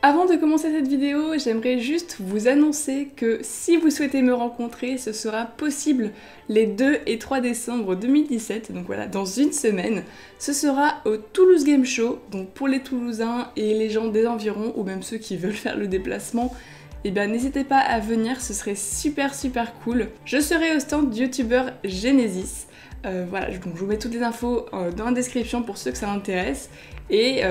Avant de commencer cette vidéo, j'aimerais juste vous annoncer que si vous souhaitez me rencontrer, ce sera possible les 2 et 3 décembre 2017, donc voilà, dans une semaine. Ce sera au Toulouse Game Show, donc pour les Toulousains et les gens des environs, ou même ceux qui veulent faire le déplacement, et bien n'hésitez pas à venir, ce serait super cool. Je serai au stand du youtubeur Genesis. Voilà, donc je vous mets toutes les infos dans la description pour ceux que ça intéresse. Et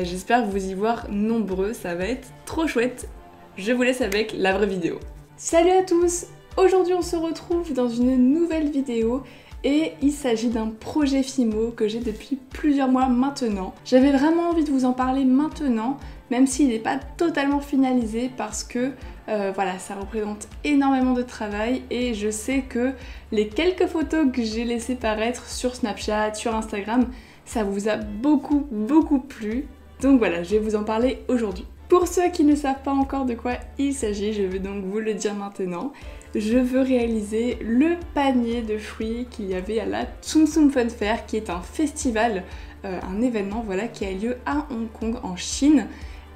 j'espère vous y voir nombreux, ça va être trop chouette. Je vous laisse avec la vraie vidéo. Salut à tous! Aujourd'hui on se retrouve dans une nouvelle vidéo et il s'agit d'un projet Fimo que j'ai depuis plusieurs mois maintenant. J'avais vraiment envie de vous en parler maintenant, même s'il n'est pas totalement finalisé parce que voilà, ça représente énormément de travail et je sais que les quelques photos que j'ai laissées paraître sur Snapchat, sur Instagram, ça vous a beaucoup plu. Donc voilà, je vais vous en parler aujourd'hui. Pour ceux qui ne savent pas encore de quoi il s'agit, je vais donc vous le dire maintenant. Je veux réaliser le panier de fruits qu'il y avait à la Tsum Tsum Fun Fair, qui est un festival, un événement voilà, qui a lieu à Hong Kong en Chine.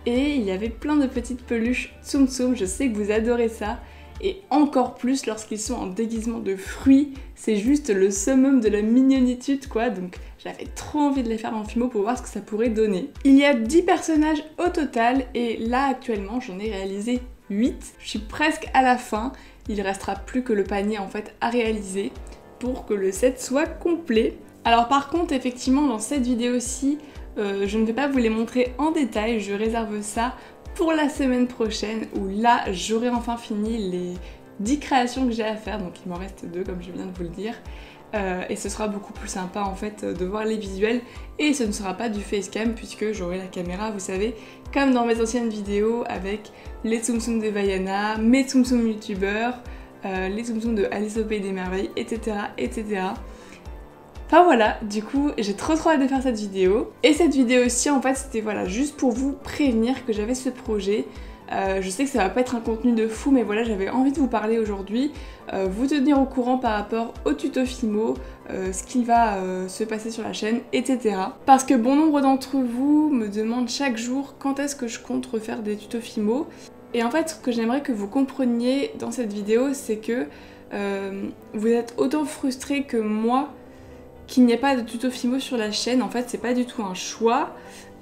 Et il y avait plein de petites peluches Tsum Tsum, je sais que vous adorez ça. Et encore plus lorsqu'ils sont en déguisement de fruits, c'est juste le summum de la mignonitude quoi, donc j'avais trop envie de les faire en Fimo pour voir ce que ça pourrait donner. Il y a 10 personnages au total et là actuellement j'en ai réalisé 8. Je suis presque à la fin, il restera plus que le panier en fait à réaliser pour que le set soit complet. Alors par contre effectivement dans cette vidéo-ci, je ne vais pas vous les montrer en détail, je réserve ça pour la semaine prochaine où là j'aurai enfin fini les 10 créations que j'ai à faire, donc il m'en reste 2 comme je viens de vous le dire. Et ce sera beaucoup plus sympa en fait de voir les visuels et ce ne sera pas du facecam puisque j'aurai la caméra, vous savez, comme dans mes anciennes vidéos avec les Tsum Tsum de Vaiana, mes Tsum Tsum youtubeurs, les Tsum Tsum de Alice au Pays des Merveilles, etc. Enfin voilà, du coup j'ai trop hâte de faire cette vidéo. Et cette vidéo aussi en fait c'était voilà juste pour vous prévenir que j'avais ce projet. Je sais que ça va pas être un contenu de fou mais voilà j'avais envie de vous parler aujourd'hui, vous tenir au courant par rapport au tuto Fimo, ce qui va se passer sur la chaîne, etc. Parce que bon nombre d'entre vous me demandent chaque jour quand est-ce que je compte refaire des tutos Fimo. Et en fait ce que j'aimerais que vous compreniez dans cette vidéo c'est que vous êtes autant frustrés que moi qu'il n'y ait pas de tuto Fimo sur la chaîne. En fait c'est pas du tout un choix.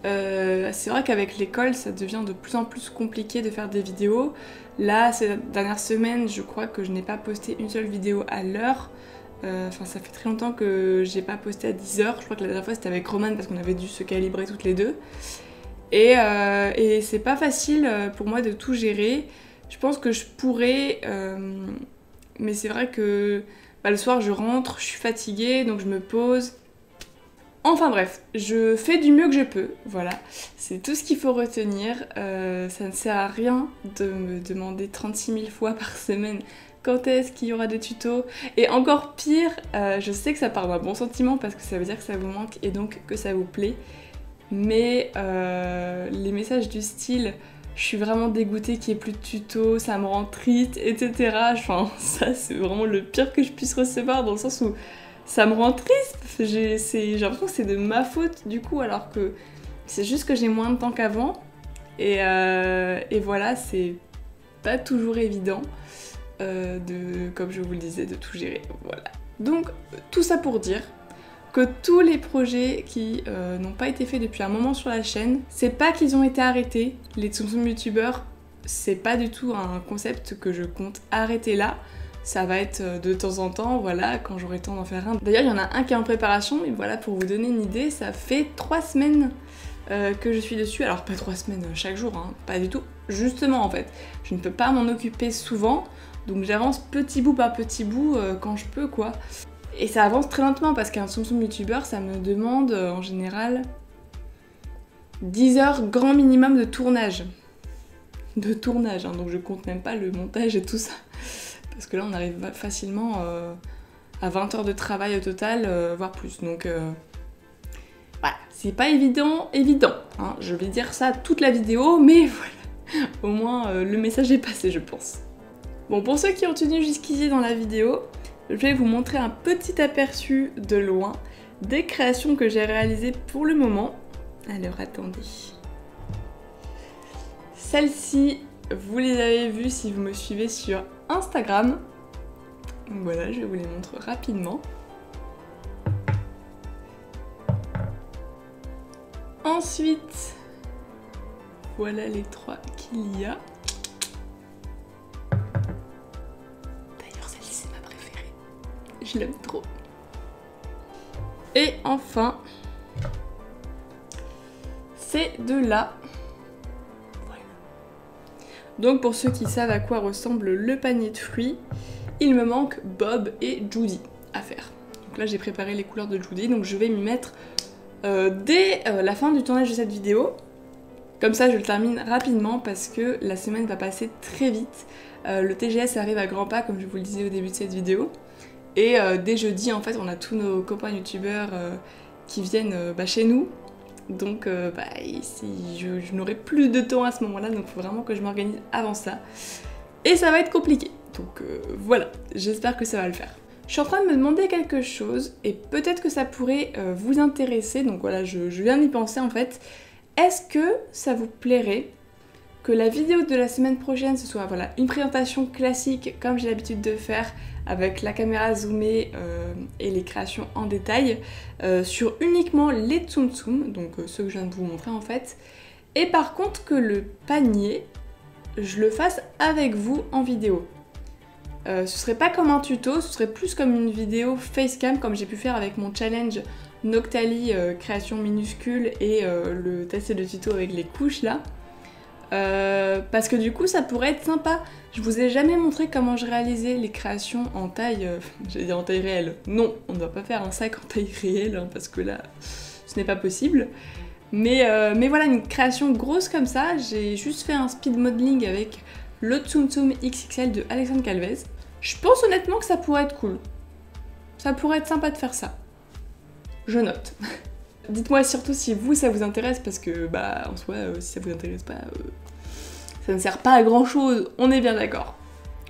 C'est vrai qu'avec l'école ça devient de plus en plus compliqué de faire des vidéos. Là ces dernières semaines je crois que je n'ai pas posté une seule vidéo à l'heure. Enfin ça fait très longtemps que j'ai pas posté à 10h. Je crois que la dernière fois c'était avec Roman parce qu'on avait dû se calibrer toutes les deux. Et c'est pas facile pour moi de tout gérer. Je pense que je pourrais, mais c'est vrai que le soir je rentre, je suis fatiguée donc je me pose. Enfin bref, je fais du mieux que je peux, voilà. C'est tout ce qu'il faut retenir. Ça ne sert à rien de me demander 36 000 fois par semaine quand est-ce qu'il y aura des tutos. Et encore pire, je sais que ça part d'un bon sentiment parce que ça veut dire que ça vous manque et donc que ça vous plaît. Mais les messages du style « je suis vraiment dégoûtée qu'il n'y ait plus de tutos, ça me rend triste, etc. » Enfin, ça c'est vraiment le pire que je puisse recevoir dans le sens où ça me rend triste, j'ai l'impression que c'est de ma faute du coup alors que c'est juste que j'ai moins de temps qu'avant et voilà, c'est pas toujours évident comme je vous le disais, de tout gérer, voilà. Donc tout ça pour dire que tous les projets qui n'ont pas été faits depuis un moment sur la chaîne, c'est pas qu'ils ont été arrêtés, les Tsum Tsum youtubeurs, c'est pas du tout un concept que je compte arrêter là. Ça va être de temps en temps, voilà, quand j'aurai le temps d'en faire un. D'ailleurs, il y en a un qui est en préparation, mais voilà, pour vous donner une idée, ça fait 3 semaines que je suis dessus. Alors, pas 3 semaines chaque jour, hein, pas du tout. Justement, en fait, je ne peux pas m'en occuper souvent, donc j'avance petit bout par petit bout quand je peux, quoi. Et ça avance très lentement, parce qu'un Tsum Tsum youtubeur, ça me demande, en général, 10 heures grand minimum de tournage. Hein, donc je compte même pas le montage et tout ça. Parce que là on arrive facilement à 20 heures de travail au total, voire plus. Donc voilà, c'est pas évident, hein. Je vais dire ça toute la vidéo, mais voilà, au moins le message est passé je pense. Bon, pour ceux qui ont tenu jusqu'ici dans la vidéo, je vais vous montrer un petit aperçu de loin des créations que j'ai réalisées pour le moment. Alors attendez. celles-ci, vous les avez vues si vous me suivez sur Instagram. Donc voilà, je vous les montre rapidement. Ensuite, voilà les 3 qu'il y a. D'ailleurs, celle-ci c'est ma préférée. Je l'aime trop. Et enfin, ces deux-là. Voilà. Donc pour ceux qui savent à quoi ressemble le panier de fruits, il me manque Bob et Judy à faire. Donc là j'ai préparé les couleurs de Judy, donc je vais m'y mettre dès la fin du tournage de cette vidéo. Comme ça je le termine rapidement parce que la semaine va passer très vite. Le TGS arrive à grands pas comme je vous le disais au début de cette vidéo. Et dès jeudi en fait on a tous nos copains youtubeurs qui viennent chez nous. Donc je n'aurai plus de temps à ce moment là, donc il faut vraiment que je m'organise avant ça. Et ça va être compliqué. Donc voilà, j'espère que ça va le faire. Je suis en train de me demander quelque chose et peut-être que ça pourrait vous intéresser. Donc voilà, je viens d'y penser en fait. Est-ce que ça vous plairait que la vidéo de la semaine prochaine ce soit voilà, une présentation classique comme j'ai l'habitude de faire avec la caméra zoomée et les créations en détail sur uniquement les Tsum Tsum, donc ceux que je viens de vous montrer en fait, et par contre que le panier, je le fasse avec vous en vidéo. Ce serait pas comme un tuto, ce serait plus comme une vidéo facecam comme j'ai pu faire avec mon challenge Noctali création minuscule et le test et le tuto avec les couches là. Parce que du coup ça pourrait être sympa. Je vous ai jamais montré comment je réalisais les créations en taille, j'allais dire en taille réelle. Non, on ne doit pas faire un sac en taille réelle hein, parce que là ce n'est pas possible. Mais voilà, une création grosse comme ça, j'ai juste fait un speed modeling avec le Tsum Tsum XXL de Alexandre Calvez. Je pense honnêtement que ça pourrait être cool. Ça pourrait être sympa de faire ça. Je note. Dites-moi surtout si vous ça vous intéresse parce que en soi si ça vous intéresse pas ça ne sert pas à grand chose, on est bien d'accord.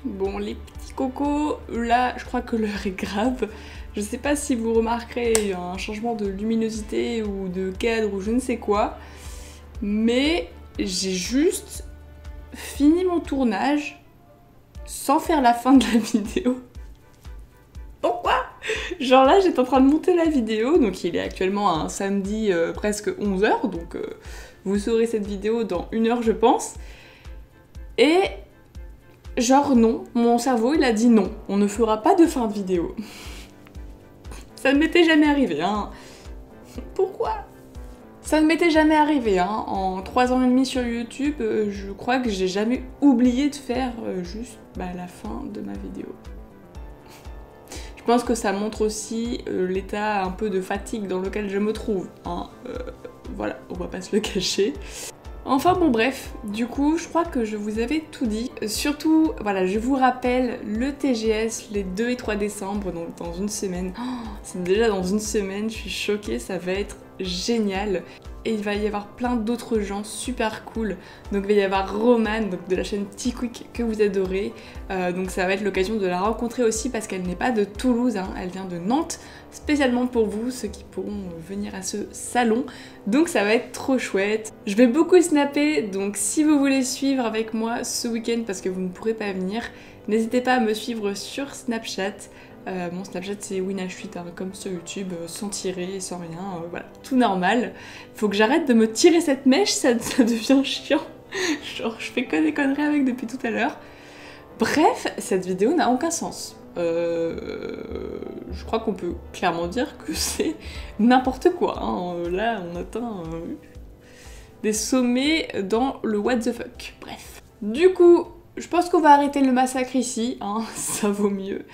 Bon les petits cocos, là je crois que l'heure est grave. Je sais pas si vous remarquerez un changement de luminosité ou de cadre ou je ne sais quoi, mais j'ai juste fini mon tournage sans faire la fin de la vidéo. Pourquoi ? Genre là j'étais en train de monter la vidéo, donc il est actuellement un samedi presque 11h, donc vous saurez cette vidéo dans 1 heure je pense. Et genre non, mon cerveau il a dit non, on ne fera pas de fin de vidéo. Ça ne m'était jamais arrivé hein. Pourquoi ? Ça ne m'était jamais arrivé hein. En 3 ans et demi sur YouTube, je crois que j'ai jamais oublié de faire juste la fin de ma vidéo. Je pense que ça montre aussi l'état un peu de fatigue dans lequel je me trouve. Hein. Voilà, on va pas se le cacher. Enfin bon bref, du coup je crois que je vous avais tout dit. Surtout, voilà, je vous rappelle le TGS les 2 et 3 décembre, donc dans une semaine. Oh, c'est déjà dans une semaine, je suis choquée, ça va être génial. Et il va y avoir plein d'autres gens super cool. Donc il va y avoir Romane, donc de la chaîne Tiquick que vous adorez. Donc ça va être l'occasion de la rencontrer aussi parce qu'elle n'est pas de Toulouse, hein, elle vient de Nantes, spécialement pour vous, ceux qui pourront venir à ce salon. Donc ça va être trop chouette. Je vais beaucoup snapper, donc si vous voulez suivre avec moi ce week-end parce que vous ne pourrez pas venir, n'hésitez pas à me suivre sur Snapchat. Mon Snapchat c'est Winach8 hein, comme sur YouTube, sans tirer, sans rien, voilà, tout normal. Faut que j'arrête de me tirer cette mèche, ça devient chiant. Genre je fais que des conneries avec depuis tout à l'heure. Bref, cette vidéo n'a aucun sens. Je crois qu'on peut clairement dire que c'est n'importe quoi. Hein. Là on atteint des sommets dans le what the fuck. Bref. Du coup, je pense qu'on va arrêter le massacre ici, hein, ça vaut mieux.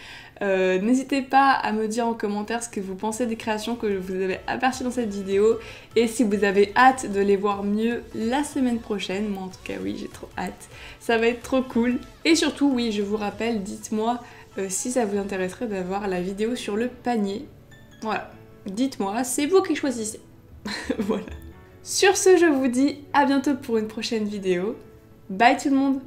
N'hésitez pas à me dire en commentaire ce que vous pensez des créations que vous avez aperçues dans cette vidéo et si vous avez hâte de les voir mieux la semaine prochaine. Moi en tout cas oui, j'ai trop hâte, ça va être trop cool. Et surtout oui, je vous rappelle, dites-moi si ça vous intéresserait d'avoir la vidéo sur le panier. Voilà, dites-moi, c'est vous qui choisissez. Voilà. Sur ce, je vous dis à bientôt pour une prochaine vidéo. Bye tout le monde!